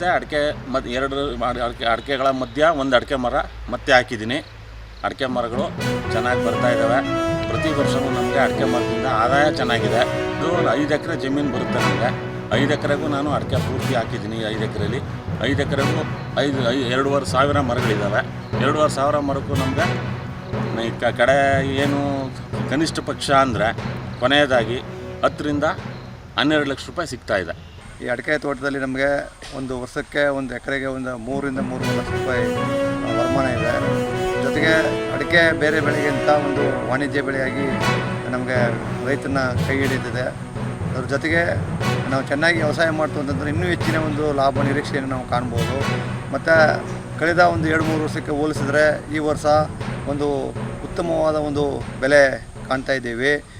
ಮತ್ತು ಅಡಿಕೆ ಎರಡು ಅಡಿಕೆಗಳ ಮಧ್ಯ ಒಂದು ಅಡಿಕೆ ಮರ ಮತ್ತೆ ಹಾಕಿದ್ದೀನಿ. ಅಡಿಕೆ ಮರಗಳು ಚೆನ್ನಾಗಿ ಬರ್ತಾ ಇದ್ದಾವೆ. ಪ್ರತಿ ವರ್ಷವೂ ನಮಗೆ ಅಡಿಕೆ ಮರದಿಂದ ಆದಾಯ ಚೆನ್ನಾಗಿದೆ. ಇದು 5 ಎಕರೆ ಜಮೀನು ಬರುತ್ತೆ ನಮಗೆ. 5 ಎಕರೆಗೂ ನಾನು ಅಡಿಕೆ ಪೂರ್ತಿ ಹಾಕಿದ್ದೀನಿ. 5 ಎಕರೆಯಲ್ಲಿ 5 ಎಕರೆಗೂ 2,500 ಮರಗಳಿದ್ದಾವೆ. 2,500 ಮರಕ್ಕೂ ನಮಗೆ ಕಡೆ ಏನು ಕನಿಷ್ಠ ಪಕ್ಷ ಅಂದರೆ ಕೊನೆಯದಾಗಿ 10ರಿಂದ 12 ಲಕ್ಷ ರೂಪಾಯಿ ಸಿಗ್ತಾಯಿದೆ. ಈ ಅಡಿಕೆ ತೋಟದಲ್ಲಿ ನಮಗೆ ಒಂದು ವರ್ಷಕ್ಕೆ ಒಂದು ಎಕರೆಗೆ ಒಂದು 3ರಿಂದ 3.5 ಲಕ್ಷ ರೂಪಾಯಿ ವರಮಾನ ಇದೆ. ಜೊತೆಗೆ ಅಡಿಕೆ ಬೇರೆ ಬೆಳೆಗಿಂತ ಒಂದು ವಾಣಿಜ್ಯ ಬೆಳೆಯಾಗಿ ನಮಗೆ ರೈತನ ಕೈ ಹಿಡಿದಿದೆ. ಅದ್ರ ಜೊತೆಗೆ ನಾವು ಚೆನ್ನಾಗಿ ವ್ಯವಸಾಯ ಮಾಡ್ತು ಅಂತಂದರೆ ಇನ್ನೂ ಹೆಚ್ಚಿನ ಒಂದು ಲಾಭ ನಿರೀಕ್ಷೆಯನ್ನು ನಾವು ಕಾಣ್ಬೋದು. ಮತ್ತು ಕಳೆದ ಒಂದು 2-3 ವರ್ಷಕ್ಕೆ ಹೋಲಿಸಿದ್ರೆ ಈ ವರ್ಷ ಒಂದು ಉತ್ತಮವಾದ ಒಂದು ಬೆಲೆ ಕಾಣ್ತಾ ಇದ್ದೀವಿ.